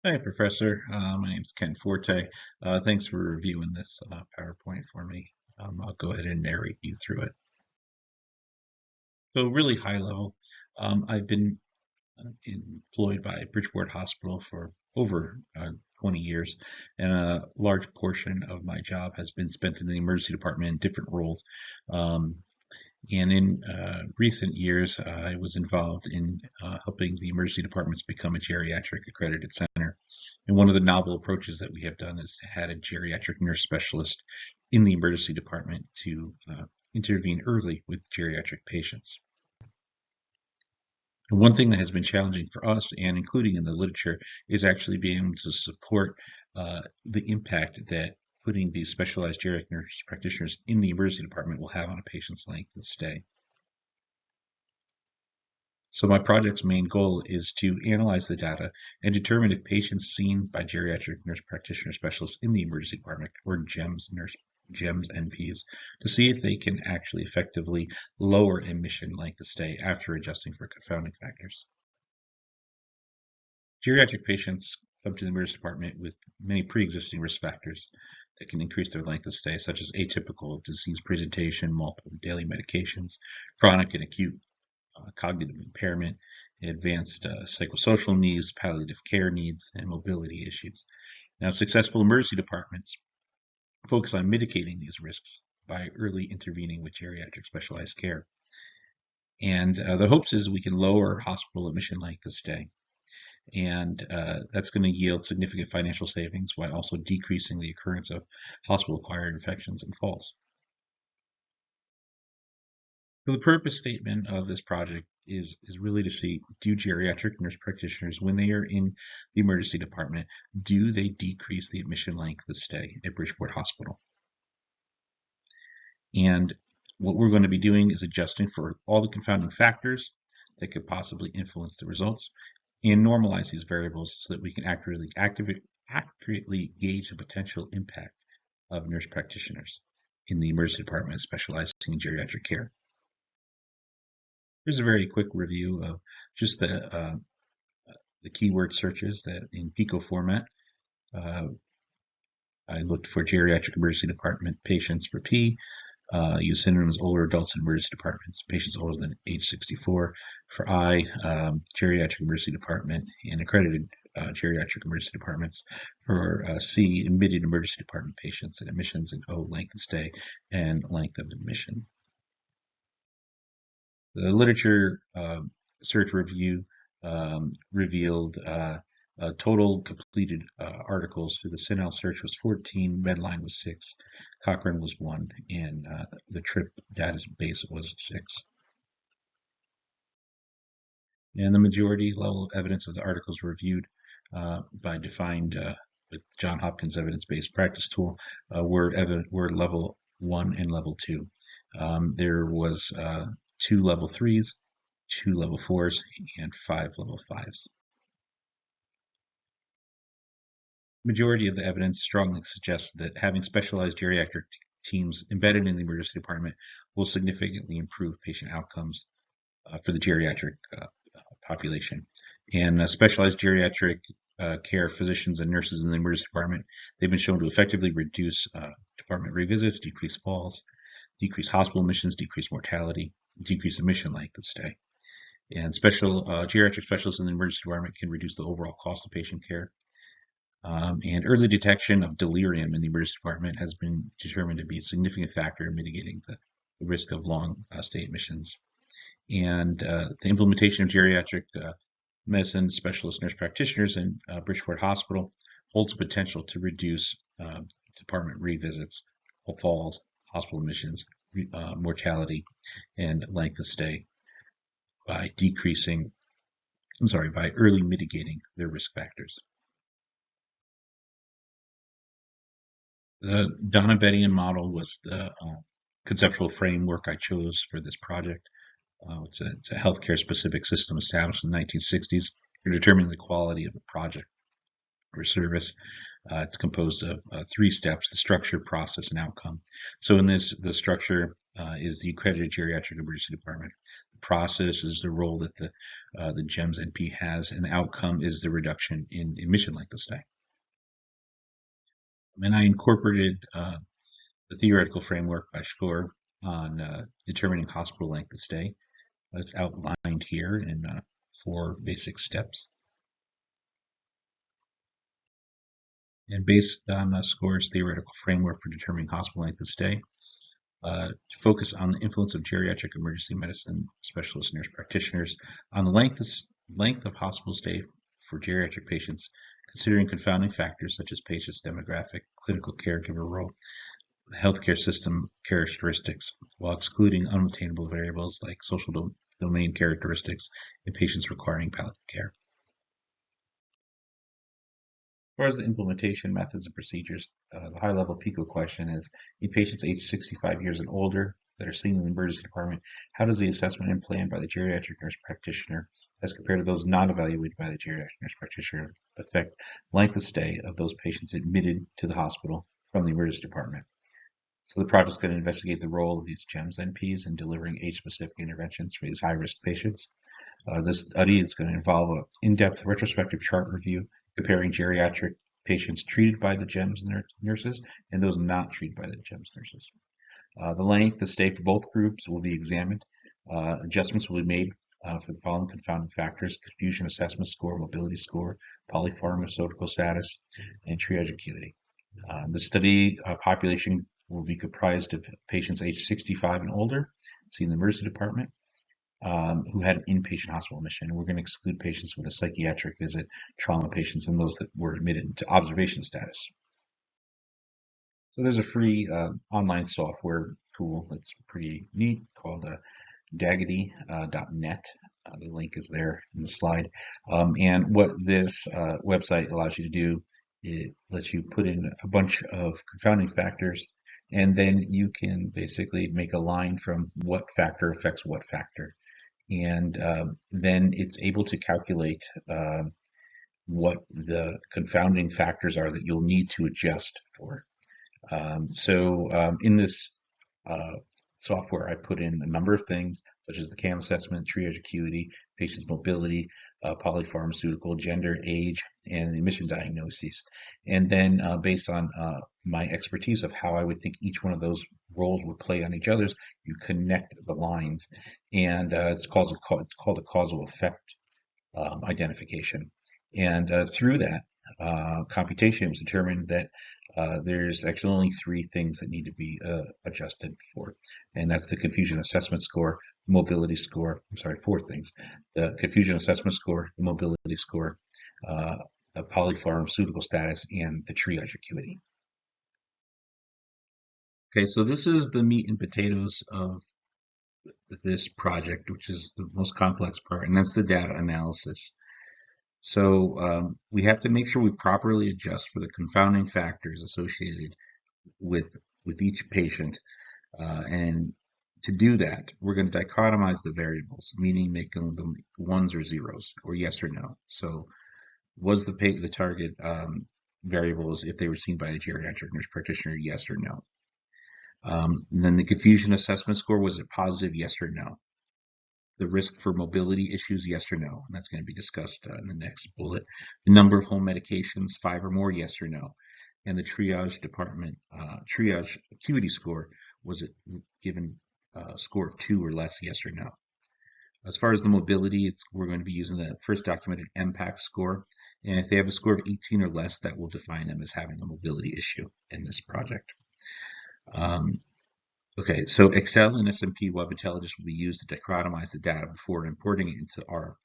Hi, Professor. My name is Ken Forte. Thanks for reviewing this PowerPoint for me. I'll go ahead and narrate you through it. So, really high level, I've been employed by Bridgeport Hospital for over 20 years, and a large portion of my job has been spent in the emergency department in different roles. Um, and in recent years, I was involved in helping the emergency departments become a geriatric accredited center. And one of the novel approaches that we have done is to add a geriatric nurse specialist in the emergency department to intervene early with geriatric patients. And one thing that has been challenging for us, and including in the literature, is actually being able to support the impact that putting these specialized geriatric nurse practitioners in the emergency department will have on a patient's length of stay. So my project's main goal is to analyze the data and determine if patients seen by geriatric nurse practitioner specialists in the emergency department or GEMS NPs to see if they can actually effectively lower admission length of stay after adjusting for confounding factors. Geriatric patients come to the emergency department with many pre-existing risk factors that can increase their length of stay, such as atypical disease presentation, multiple daily medications, chronic and acute cognitive impairment, advanced psychosocial needs, palliative care needs, and mobility issues. Now, successful emergency departments focus on mitigating these risks by early intervening with geriatric specialized care. And the hopes is we can lower hospital admission length of stay. And that's going to yield significant financial savings while also decreasing the occurrence of hospital-acquired infections and falls. So the purpose statement of this project is really to see, do geriatric nurse practitioners, when they are in the emergency department, do they decrease the admission length of stay at Bridgeport Hospital? And what we're going to be doing is adjusting for all the confounding factors that could possibly influence the results and normalize these variables so that we can accurately gauge the potential impact of nurse practitioners in the emergency department specializing in geriatric care. Here's a very quick review of just the keyword searches that in Pico format. I looked for geriatric emergency department patients for P, use synonyms older adults in emergency departments, patients older than age 64. For I, geriatric emergency department and accredited geriatric emergency departments. For C, admitted emergency department patients and admissions, and O, length of stay and length of admission. The literature search review revealed total completed articles through the CINAHL search was 14, Medline was 6, Cochrane was 1, and the TRIP database was 6. And the majority level of evidence of the articles reviewed by defined with John Hopkins evidence-based practice tool were level 1 and level 2. There was 2 level 3s, 2 level 4s, and 5 level 5s. Majority of the evidence strongly suggests that having specialized geriatric teams embedded in the emergency department will significantly improve patient outcomes for the geriatric population. And specialized geriatric care physicians and nurses in the emergency department, they've been shown to effectively reduce department revisits, decrease falls, decrease hospital admissions, decrease mortality, decrease admission length of stay. And geriatric specialists in the emergency department can reduce the overall cost of patient care. And early detection of delirium in the emergency department has been determined to be a significant factor in mitigating the risk of long stay admissions. And the implementation of geriatric medicine specialist nurse practitioners in Bridgeport Hospital holds the potential to reduce department revisits, falls, hospital admissions, mortality, and length of stay by by early mitigating their risk factors. The Donabedian model was the conceptual framework I chose for this project. It's a healthcare specific system established in the 1960s for determining the quality of a project or service. It's composed of 3 steps: the structure, process, and outcome. So in this, the structure is the accredited geriatric emergency department. The process is the role that the GEMS NP has, and the outcome is the reduction in admission length of stay. And I incorporated the theoretical framework by SCORE on determining hospital length of stay. It's outlined here in 4 basic steps. And based on SCORE's theoretical framework for determining hospital length of stay, to focus on the influence of geriatric emergency medicine specialist nurse practitioners on the length of hospital stay for geriatric patients, considering confounding factors such as patients' demographic, clinical caregiver role, the healthcare system characteristics, while excluding unobtainable variables like social domain characteristics in patients requiring palliative care. As far as the implementation methods and procedures, the high-level PICO question is, in patients aged 65 years and older that are seen in the emergency department, how does the assessment and plan by the geriatric nurse practitioner, as compared to those not evaluated by the geriatric nurse practitioner, affect length of stay of those patients admitted to the hospital from the emergency department? So the project is going to investigate the role of these GEMS NPs in delivering age-specific interventions for these high-risk patients. This study is going to involve an in-depth retrospective chart review comparing geriatric patients treated by the GEMS nurses and those not treated by the GEMS nurses. The length of stay for both groups will be examined. Adjustments will be made for the following confounding factors: confusion assessment score, mobility score, polypharmaceutical status, and triage acuity. The study population will be comprised of patients aged 65 and older, seen in the emergency department, who had an inpatient hospital admission. We're going to exclude patients with a psychiatric visit, trauma patients, and those that were admitted to observation status. So there's a free online software tool that's pretty neat called daggity.net. The link is there in the slide. And what this website allows you to do, it lets you put in a bunch of confounding factors, and then you can basically make a line from what factor affects what factor. And then it's able to calculate what the confounding factors are that you'll need to adjust for. In this software, I put in a number of things, such as the CAM assessment, triage acuity, patient's mobility, polypharmaceutical, gender, age, and the admission diagnoses. And then based on my expertise of how I would think each one of those roles would play on each other's, you connect the lines. And it's called a causal effect identification. And through that computation, it was determined that there's actually only 3 things that need to be adjusted for, and that's the confusion assessment score, mobility score. 4 things: the confusion assessment score, the mobility score, the polypharmaceutical status, and the triage acuity. Okay, so this is the meat and potatoes of this project, which is the most complex part, and that's the data analysis. So we have to make sure we properly adjust for the confounding factors associated with each patient. And to do that, we're going to dichotomize the variables, meaning making them ones or zeros, or yes or no. So was the target variables, if they were seen by a geriatric nurse practitioner, yes or no? And then the confusion assessment score, was it positive, yes or no? The risk for mobility issues, yes or no? And that's going to be discussed in the next bullet. The number of home medications, 5 or more, yes or no? And the triage acuity score, was it given a score of 2 or less, yes or no? As far as the mobility, we're going to be using the first documented MPAC score. And if they have a score of 18 or less, that will define them as having a mobility issue in this project. Okay, so Excel and SMP Web Intelligence will be used to dichotomize the data before importing it into our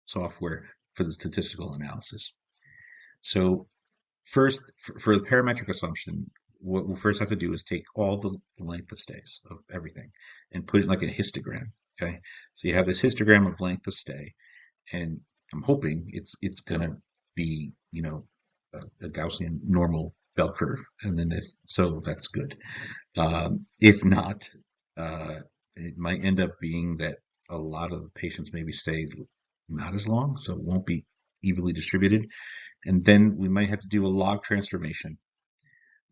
software for the statistical analysis. So first, for the parametric assumption, what we'll first have to do is take all the length of stays of everything and put it like a histogram. Okay, so you have this histogram of length of stay, and I'm hoping it's gonna be, you know, a Gaussian normal bell curve, and then so that's good. If not, it might end up being that a lot of the patients maybe stay not as long, so it won't be evenly distributed. And then we might have to do a log transformation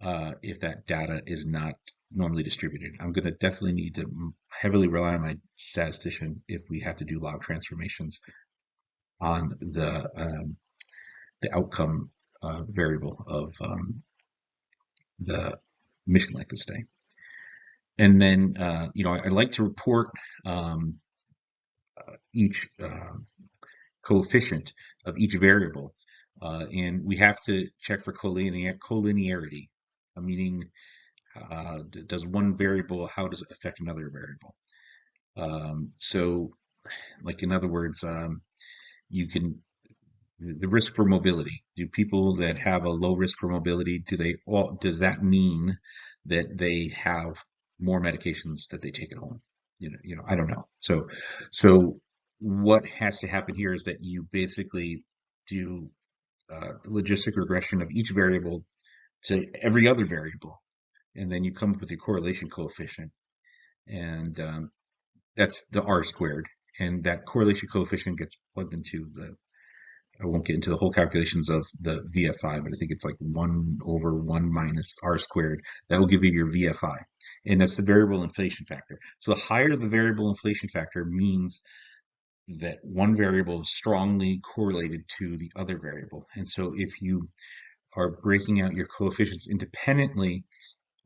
if that data is not normally distributed. I'm going to definitely need to heavily rely on my statistician if we have to do log transformations on the outcome variable of the mission length of stay. And then, I'd like to report um, each coefficient of each variable. And we have to check for collinearity, meaning does one variable, how does it affect another variable? So, like in other words, you can the risk for mobility. Do people that have a low risk for mobility, does that mean that they have more medications that they take at home? I don't know. So what has to happen here is that you basically do the logistic regression of each variable to every other variable, and then you come up with your correlation coefficient, and that's the R squared, and that correlation coefficient gets plugged into I won't get into the whole calculations of the VFI, but I think it's like 1 over 1 minus R squared. That will give you your VFI. And that's the variable inflation factor. So the higher the variable inflation factor means that one variable is strongly correlated to the other variable. And so if you are breaking out your coefficients independently,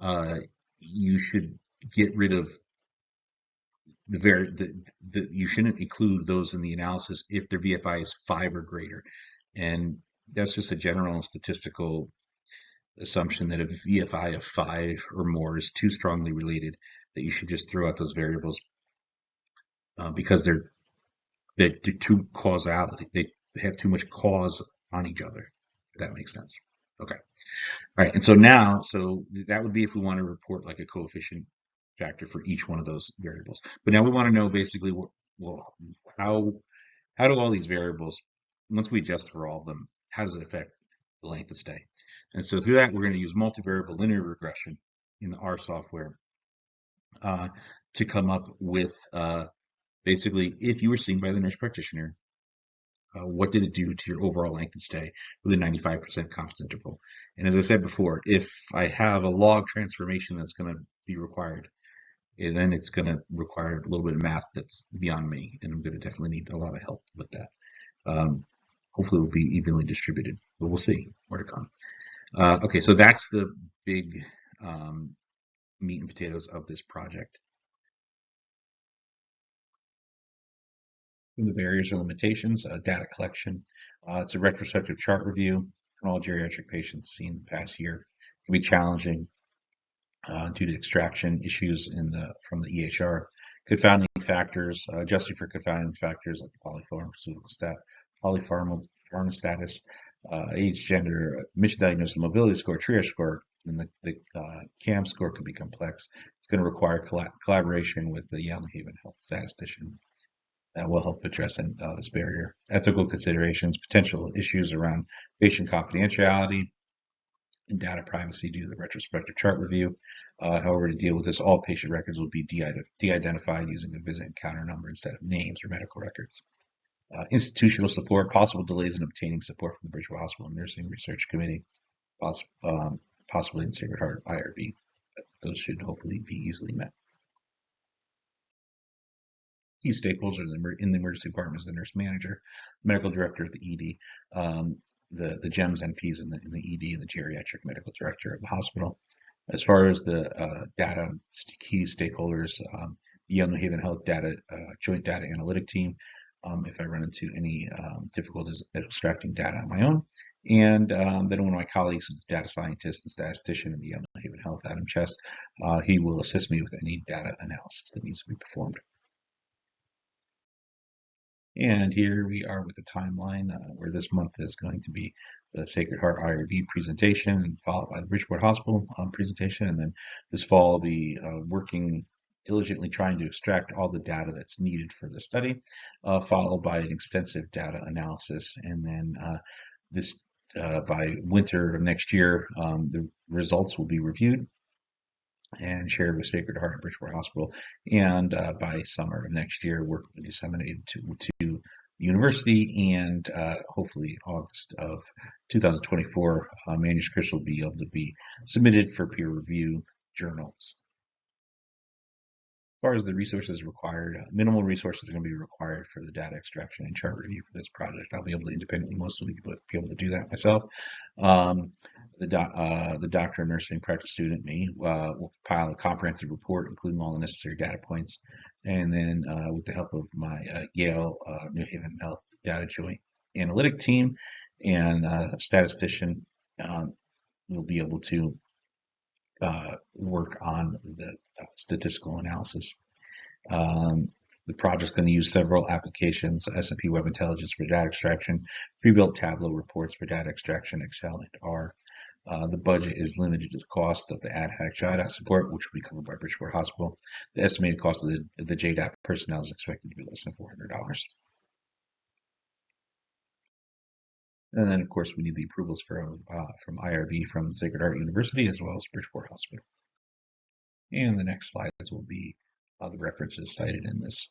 uh, you should get rid of you shouldn't include those in the analysis if their VFI is 5 or greater. And that's just a general statistical assumption that a VFI of 5 or more is too strongly related, that you should just throw out those variables because they're too causality. They have too much cause on each other. If that makes sense. Okay. All right. And so that would be if we want to report like a coefficient factor for each one of those variables. But now we want to know basically well, how do all these variables, once we adjust for all of them, how does it affect the length of stay? And so through that, we're going to use multivariable linear regression in the R software to come up with basically, if you were seen by the nurse practitioner, what did it do to your overall length of stay with a 95% confidence interval? And as I said before, if I have a log transformation that's going to be required, and then it's going to require a little bit of math that's beyond me, and I'm going to definitely need a lot of help with that. Hopefully, it will be evenly distributed, but we'll see more to come. Okay, so that's the big meat and potatoes of this project. The barriers or limitations, data collection. It's a retrospective chart review on all geriatric patients seen the past year. It can be challenging due to extraction issues from the EHR. Confounding factors, adjusting for confounding factors like polypharma status, age, gender, mission diagnosis, mobility score, triage score, and the CAM score can be complex. It's going to require collaboration with the Yale New Haven Health statistician that will help address this barrier. Ethical considerations, potential issues around patient confidentiality, and data privacy due to the retrospective chart review. However, to deal with this, all patient records will be de-identified using a visit encounter number instead of names or medical records. Institutional support, possible delays in obtaining support from the Bridgewater Hospital Nursing Research Committee, possibly in Sacred Heart IRB. Those should hopefully be easily met. Key stakeholders in the emergency department is the nurse manager, medical director of the ED, the GEMS NPs in the ED, and the geriatric medical director of the hospital. As far as the data key stakeholders, Yale New Haven Health joint data analytic team, if I run into any difficulties extracting data on my own, and then one of my colleagues who's a data scientist and statistician at Yale New Haven Health, Adam Chest, he will assist me with any data analysis that needs to be performed. And here we are with the timeline where this month is going to be the Sacred Heart IRB presentation, followed by the Bridgeport Hospital presentation. And then this fall, I'll be working diligently trying to extract all the data that's needed for the study, followed by an extensive data analysis. And then by winter of next year, the results will be reviewed and shared with Sacred Heart and Bridgeport Hospital. And by summer of next year, work will be disseminated to the university, and hopefully August of 2024, manuscripts will be able to be submitted for peer review journals. far as the resources required, minimal resources are going to be required for the data extraction and chart review for this project. I'll be able to independently mostly be able to do that myself. The doctor and nursing practice student, me, will compile a comprehensive report, including all the necessary data points. And then with the help of my Yale New Haven Health Data Joint Analytic team and statistician, we'll be able to work on the statistical analysis. The project's going to use several applications: S&P Web Intelligence for data extraction, pre-built Tableau reports for data extraction, Excel, and R. The budget is limited to the cost of the ad hoc JDAP support, which will be covered by Bridgeport Hospital. The estimated cost of the JDAP personnel is expected to be less than $400. And then, of course, we need the approvals from IRB from Sacred Heart University as well as Bridgeport Hospital. And the next slides will be the references cited in this